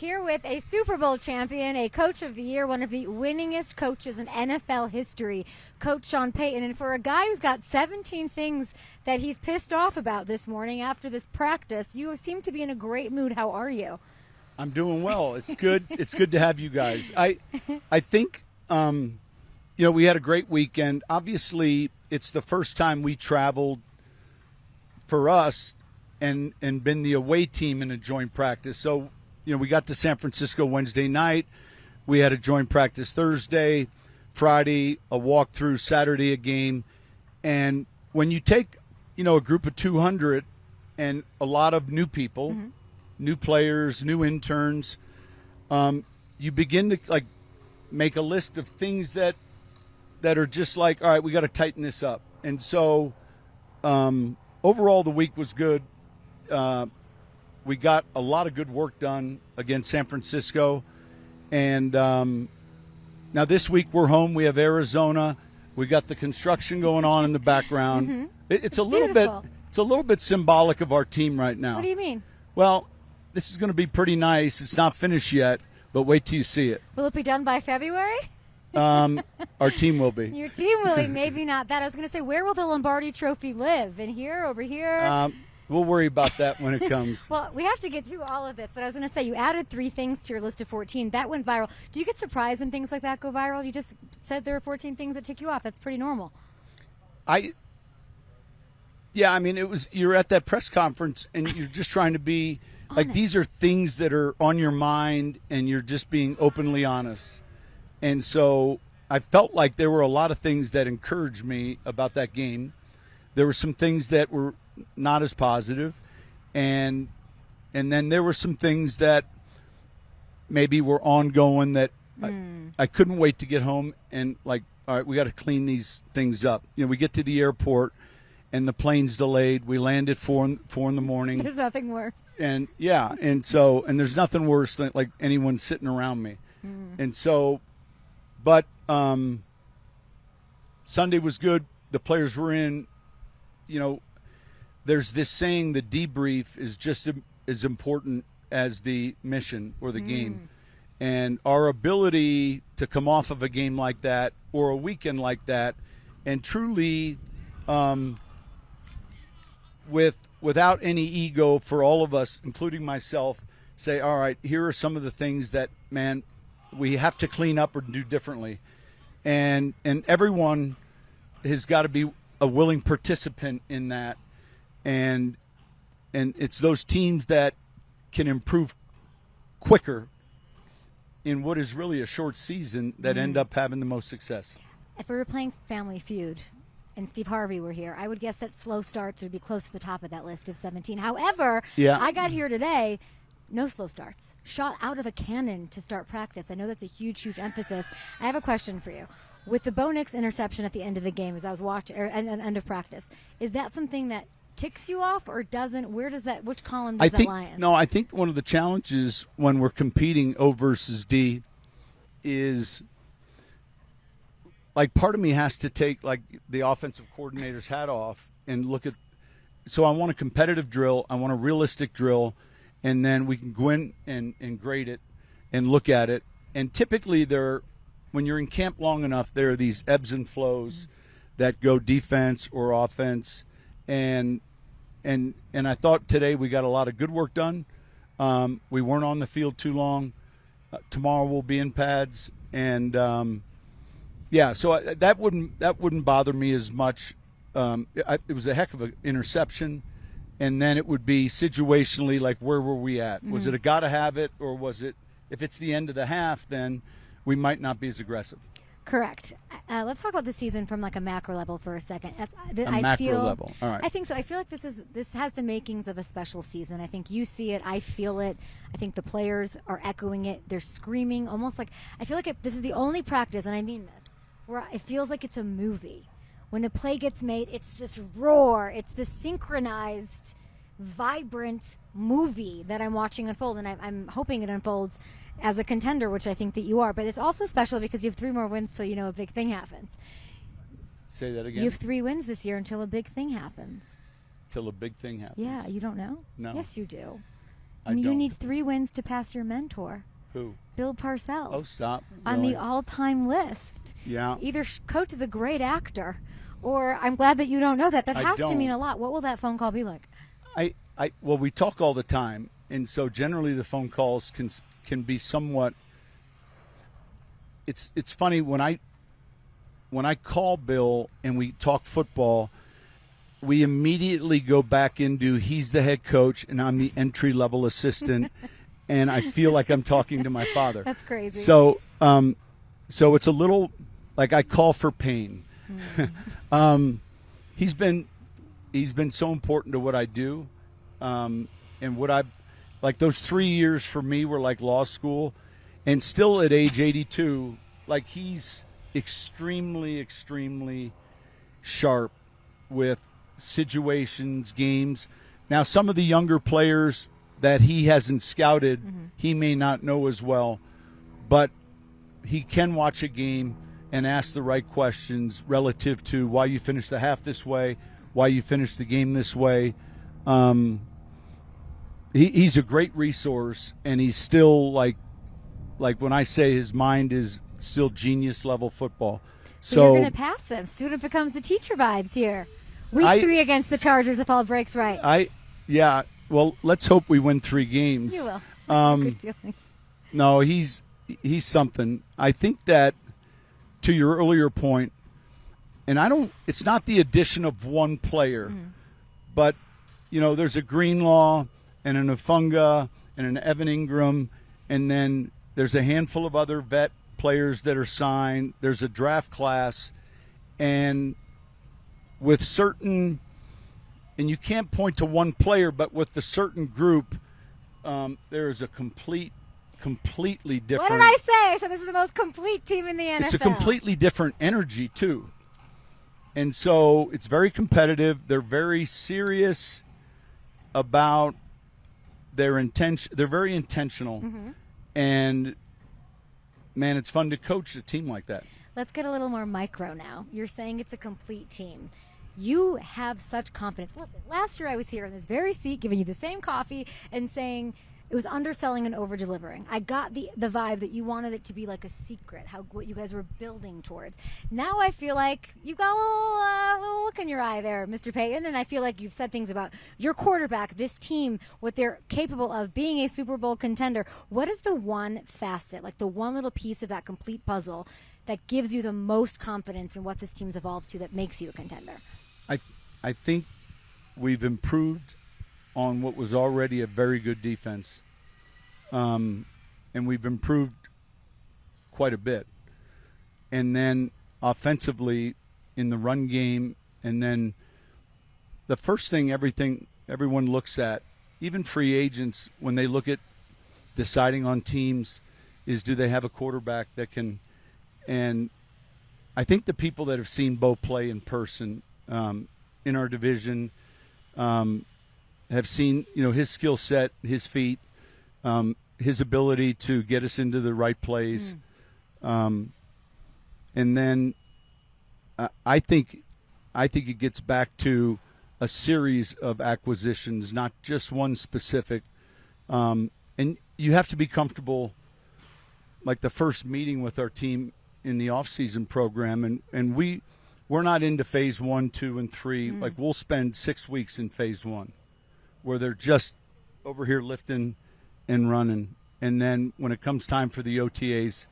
Here with a Super Bowl champion, a Coach of the Year, one of the winningest coaches in NFL history, Coach Sean Payton. And for a guy who's got 17 things that he's pissed off about this morning after this practice, you seem to be in a great mood. How are you? I'm doing well. It's good. It's good to have you guys. I think, we had a great weekend. Obviously, it's the first time we traveled for us and been the away team in a joint practice. So, we got to San Francisco Wednesday night. We had a joint practice Thursday, Friday, a walkthrough, Saturday, a game. And when you take, a group of 200 and a lot of new people, new players, new interns, you begin to make a list of things that are just all right, we got to tighten this up. And so overall the week was good. We got a lot of good work done against San Francisco. And now this week we're home. We have Arizona. We got the construction going on in the background. It's a little bit symbolic of our team right now. What do you mean? Well, this is going to be pretty nice. It's not finished yet, but wait till you see it. Will it be done by February? Our team will be. Your team will be. Maybe not that. I was going to say, where will the Lombardi Trophy live? In here, over here? We'll worry about that when it comes. Well, we have to get to all of this, but I was going to say, you added 3 things to your list of 14. That went viral. Do you get surprised when things like that go viral? You just said there were 14 things that tick you off. That's pretty normal. You're at that press conference, and you're just trying to be, these are things that are on your mind, and you're just being openly honest. And so I felt like there were a lot of things that encouraged me about that game. There were some things that were not as positive, and then there were some things that maybe were ongoing that I couldn't wait to get home and all right, we got to clean these things up. We get to the airport and the plane's delayed. We land at 4 in the morning. There's nothing worse. And there's nothing worse than anyone sitting around me. And so, but Sunday was good. The players were in. There's this saying, the debrief is just as important as the mission or the game. And our ability to come off of a game like that or a weekend like that and truly without any ego for all of us, including myself, say, all right, here are some of the things that, man, we have to clean up or do differently. And everyone has got to be a willing participant in that. And it's those teams that can improve quicker in what is really a short season that end up having the most success. If we were playing Family Feud and Steve Harvey were here, I would guess that slow starts would be close to the top of that list of 17. However, I got here today, no slow starts. Shot out of a cannon to start practice. I know that's a huge, huge emphasis. I have a question for you. With the Bo Nix interception at the end of the game, as I was watching, or at the end of practice, is that something that ticks you off or doesn't? Which column does that lie in? No, I think one of the challenges when we're competing O versus D is part of me has to take the offensive coordinator's hat off and look at. So I want a competitive drill. I want a realistic drill, and then we can go in and grade it and look at it. And typically when you're in camp long enough, there are these ebbs and flows that go defense or offense. And I thought today we got a lot of good work done. We weren't on the field too long. Tomorrow we'll be in pads, and so that wouldn't bother me as much. It was a heck of an interception, and then it would be situationally where were we at? Was it a gotta have it, or was it if it's the end of the half, then we might not be as aggressive. Correct. Let's talk about the season from a macro level for a second. Macro level. All right. I think so. I feel like this has the makings of a special season. I think you see it. I feel it. I think the players are echoing it. They're screaming, almost I feel like this is the only practice, and I mean this, where it feels like it's a movie. When a play gets made, it's this roar. It's this synchronized, vibrant movie that I'm watching unfold, and I'm hoping it unfolds as a contender, which I think that you are. But it's also special because you have 3 more wins till a big thing happens. Say that again. You have 3 wins this year until a big thing happens. Till a big thing happens. Yeah, you don't know? No. Yes, you do. You don't. need 3 wins to pass your mentor, Who? Bill Parcells. Oh, stop. On Really? the all-time list. Yeah. Either Coach is a great actor, or I'm glad that you don't know that. That I has to don't. mean a lot. What will that phone call be like? Well, we talk all the time, and so generally the phone calls can be somewhat. It's funny when I call Bill and we talk football, we immediately go back into he's the head coach and I'm the entry level assistant, and I feel like I'm talking to my father. That's crazy. So it's a little like I call for pain. He's been so important to what I do, and what I like. Those 3 years for me were like law school, and still at age 82, like he's extremely sharp with situations, games. Now, some of the younger players that he hasn't scouted, he may not know as well, but he can watch a game and ask the right questions relative to why you finished the half this way, why you finished the game this way. He's a great resource, and he's still like when I say his mind is still genius level football. So you're going to pass him. Student becomes the teacher vibes here. Week 3 against the Chargers if all breaks right. Yeah. Well, let's hope we win 3 games. You will. Good feeling. No, he's something. I think that to your earlier point, and it's not the addition of one player, but there's a Greenlaw and an Afunga and an Evan Ingram, and then there's a handful of other vet players that are signed. There's a draft class, and with certain, and you can't point to one player, but with the certain group, there is a completely different. What did I say? So this is the most complete team in the NFL. It's a completely different energy too, and so it's very competitive. They're very serious about their intention. They're very intentional, and man, it's fun to coach a team like that. Let's get a little more micro now. You're saying it's a complete team. You have such confidence. Listen, last year I was here in this very seat giving you the same coffee and saying it was underselling and over-delivering. I got the vibe that you wanted it to be like a secret, what you guys were building towards. Now I feel like you got a little look in your eye there, Mr. Payton, and I feel like you've said things about your quarterback, this team, what they're capable of, being a Super Bowl contender. What is the one facet, like the one little piece of that complete puzzle that gives you the most confidence in what this team's evolved to that makes you a contender? I think we've improved on what was already a very good defense, and we've improved quite a bit. And then offensively in the run game, and then the first thing everyone looks at, even free agents, when they look at deciding on teams, is do they have a quarterback that can – and I think the people that have seen Bo play in person in our division have seen, his skill set, his feet, his ability to get us into the right plays. And then I think it gets back to a series of acquisitions, not just one specific. And you have to be comfortable, like the first meeting with our team in the off-season program, and we're not into phase 1, 2, and 3. Like we'll spend 6 weeks in phase 1 where they're just over here lifting and running. And then when it comes time for the OTAs,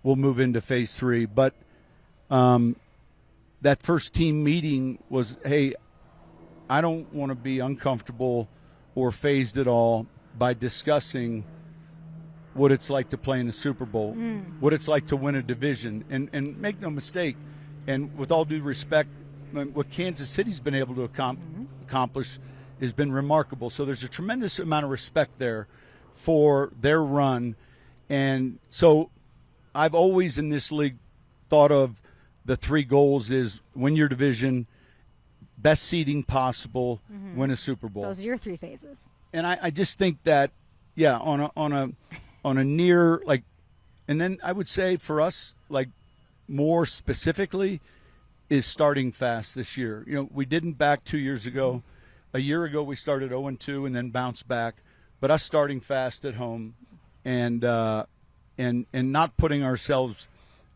we'll move into phase 3. But that first team meeting was, hey, I don't want to be uncomfortable or phased at all by discussing what it's like to play in the Super Bowl, what it's like to win a division. And make no mistake, and with all due respect, what Kansas City's been able to accomplish has been remarkable. So there's a tremendous amount of respect there for their run. And so I've always in this league thought of the 3 goals is win your division, best seeding possible, win a Super Bowl. Those are your 3 phases. And I just think that, yeah, on a near, like, and then I would say for us, like, more specifically is starting fast this year. We didn't back 2 years ago. A year ago we started 0-2 and then bounced back. but us starting fast at home and not putting ourselves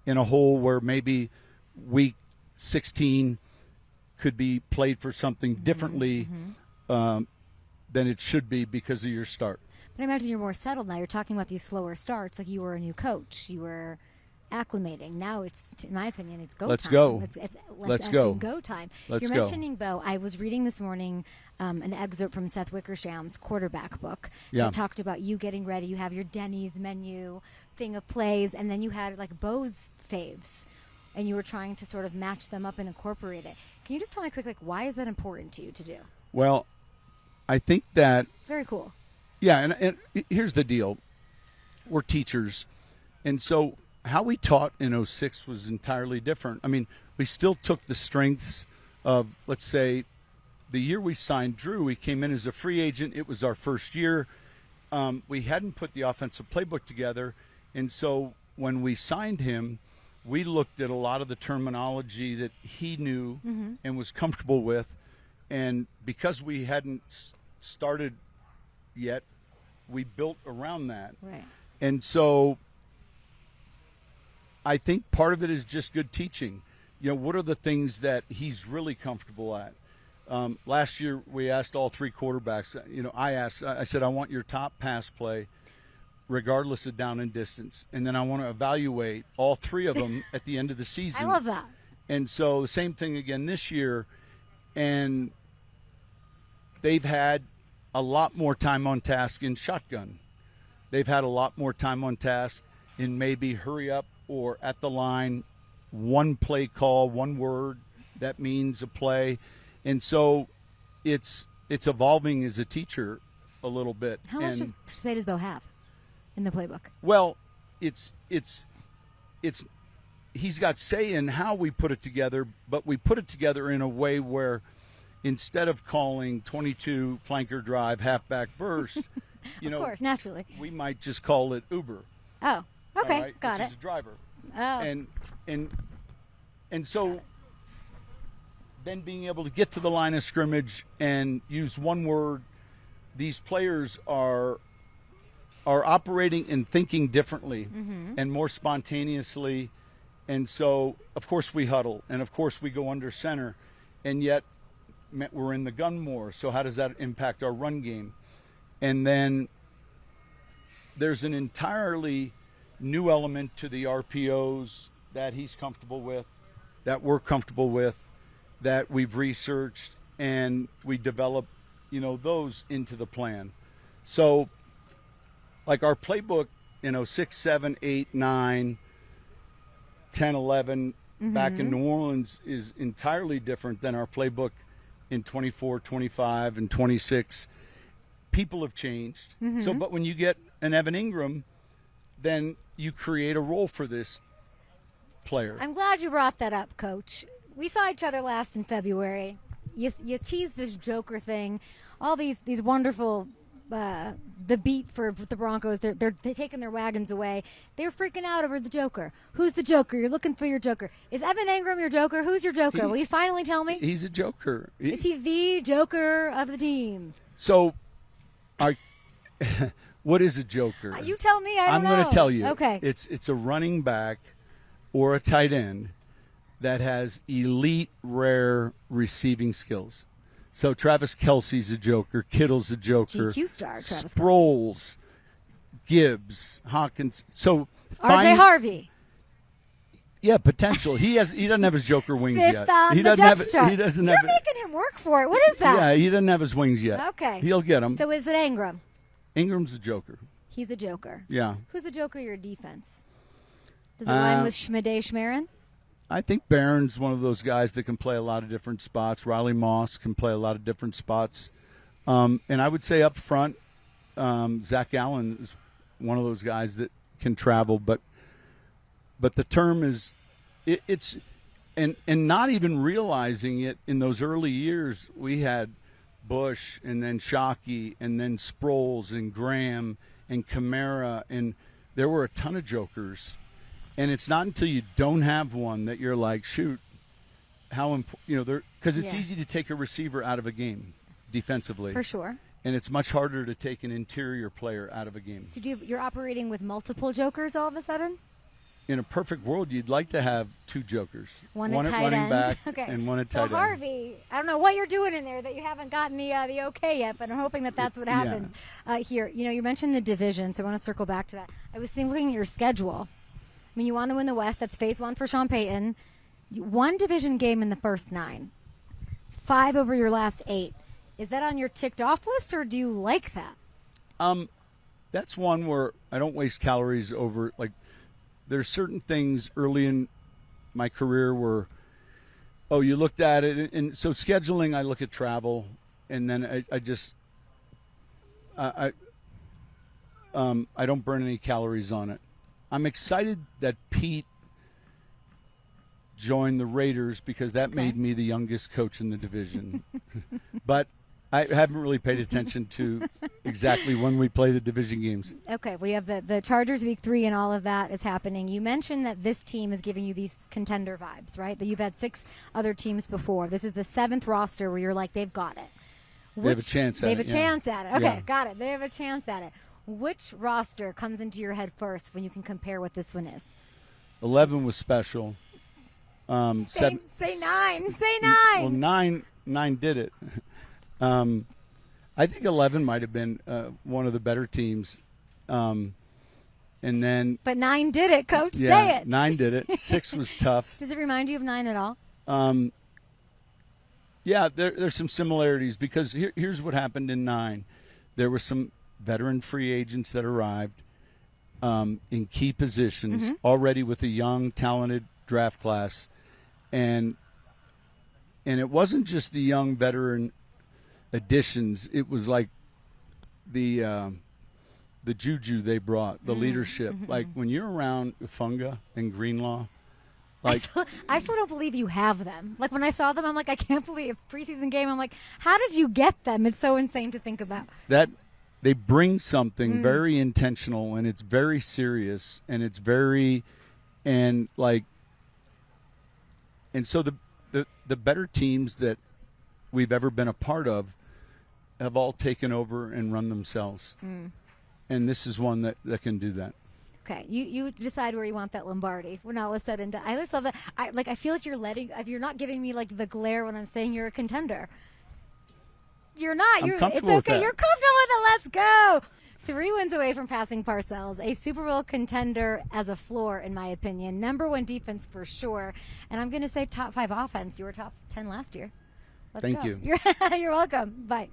in a hole where maybe week 16 could be played for something differently than it should be because of your start. But I imagine you're more settled now. You're talking about these slower starts, like you were a new coach. You were acclimating. Now it's, in my opinion, it's go Let's time. go. Let's go time. Let's You're go. mentioning, Bo, I was reading this morning an excerpt from Seth Wickersham's quarterback book. Yeah. It talked about you getting ready. You have your Denny's menu thing of plays, and then you had like Bo's faves, and you were trying to sort of match them up and incorporate it. Can you just tell me quick, like, why is that important to you to do? Well, I think that It's very cool. yeah, and here's the deal. We're teachers, and so how we taught in 06 was entirely different. I mean, we still took the strengths of, let's say, the year we signed Drew, he came in as a free agent. It was our first year. We hadn't put the offensive playbook together, and so when we signed him, we looked at a lot of the terminology that he knew and was comfortable with, and because we hadn't started yet, we built around that. Right. And so I think part of it is just good teaching. You know, what are the things that he's really comfortable at? Last year we asked all three quarterbacks, you know, I said, I want your top pass play regardless of down and distance. And then I want to evaluate all three of them at the end of the season. I love that. And so the same thing again this year. And they've had a lot more time on task in shotgun. They've had a lot more time on task in maybe hurry up or at the line, one play call, one word that means a play. And so it's evolving as a teacher a little bit. How much say does Bo have in the playbook? Well, it's he's got say in how we put it together, but we put it together in a way where instead of calling 22 flanker drive halfback burst, you know, of course, naturally, we might just call it Uber. Oh, okay, right, got which it. is a driver. Oh, And so then being able to get to the line of scrimmage and use one word, these players are operating and thinking differently and more spontaneously. And so, of course, we huddle, and of course we go under center, and yet we're in the gun more. So how does that impact our run game? And then there's an entirely new element to the RPOs that he's comfortable with, that we're comfortable with, that we've researched, and we develop, you know, those into the plan. So like our playbook, you know, 6, 7, 8, 9, 10, 11 back in New Orleans is entirely different than our playbook in 24, 25, and 26. People have changed. So, but when you get an Evan Ingram, then you create a role for this player. I'm glad you brought that up, Coach. We saw each other last in February. You teased this Joker thing, all these wonderful. The beat for the Broncos, they're taking their wagons away. They're freaking out over the Joker. Who's the Joker? You're looking for your Joker. Is Evan Ingram your Joker? Who's your Joker? Will you finally tell me? He's a Joker. Is he the Joker of the team? So, what is a Joker? You tell me. I'm going to tell you. Okay. It's a running back or a tight end that has elite, rare receiving skills. So Travis Kelce's a Joker, Kittle's a Joker, GQ star, Travis Sproles, Gibbs, Hawkins. So RJ Harvey. Yeah, potential. He doesn't have his Joker wings Fifth yet. on He the doesn't have. depth chart. He doesn't You're have. making him work for it. What is that? Yeah, he doesn't have his wings yet. Okay. He'll get them. So is it Ingram? Ingram's a Joker. He's a Joker. Yeah. Who's the Joker of your defense? Does it line with Schmidday Schmerin? I think Barron's one of those guys that can play a lot of different spots. Riley Moss can play a lot of different spots. And I would say up front, Zach Allen is one of those guys that can travel. But the term is, it's and not even realizing it in those early years, we had Bush and then Shockey and then Sproles and Graham and Kamara, and there were a ton of Jokers. And it's not until you don't have one that you're like, shoot, how important, because it's easy to take a receiver out of a game defensively. For sure. and it's much harder to take an interior player out of a game. So you're operating with multiple jokers all of a sudden? In a perfect world, you'd like to have 2 jokers. One at tight running end. back Okay. and one at tight end. So Harvey, I don't know what you're doing in there that you haven't gotten the okay yet, but I'm hoping that that's what happens here. You know, you mentioned the division, so I want to circle back to that. I was looking at your schedule. I mean, you want to win the West. That's phase 1 for Sean Payton. You won division game in the first 9. 5 over your last 8. Is that on your ticked off list, or do you like that? That's one where I don't waste calories over, like, there's certain things early in my career where, you looked at it. And so scheduling, I look at travel, and then I just, I don't burn any calories on it. I'm excited that Pete joined the Raiders because that made me the youngest coach in the division. But I haven't really paid attention to exactly when we play the division games. Okay, we have the Chargers week 3 and all of that is happening. You mentioned that this team is giving you these contender vibes, right? That you've had 6 other teams before. This is the 7th roster where you're like, they've got it. They have a chance at it. They have a chance at it. Okay, Yeah. got it. They have a chance at it. Which roster comes into your head first when you can compare what this one is? 11 was special. Say 9. Say 9. Well, 9 did it. I think 11 might have been one of the better teams. And then, but 9 did it, Coach. yeah, Say it. 9 did it. 6 was tough. Does it remind you of 9 at all? Yeah, there's some similarities because here's what happened in 9. There were some veteran free agents that arrived in key positions already with a young, talented draft class. And it wasn't just the young veteran additions. It was like the juju they brought, the leadership. Like when you're around Ufunga and Greenlaw, like I still don't believe you have them. Like when I saw them, I'm like, I can't believe preseason game. I'm like, how did you get them? It's so insane to think about. That they bring something very intentional, and it's very serious, and it's very and so the better teams that we've ever been a part of have all taken over and run themselves. And this is one that can do that. Okay, you decide where you want that Lombardi. When all is said and done, I just love that. I feel like you're not giving me like the glare when I'm saying you're a contender. You're not. I'm comfortable it's with okay. that. You're comfortable with it. Let's go. 3 wins away from passing Parcells, a Super Bowl contender as a floor, in my opinion. Number 1 defense for sure, and I'm going to say top 5 offense. You were top 10 last year. Let's Thank go. you. You're welcome. Bye.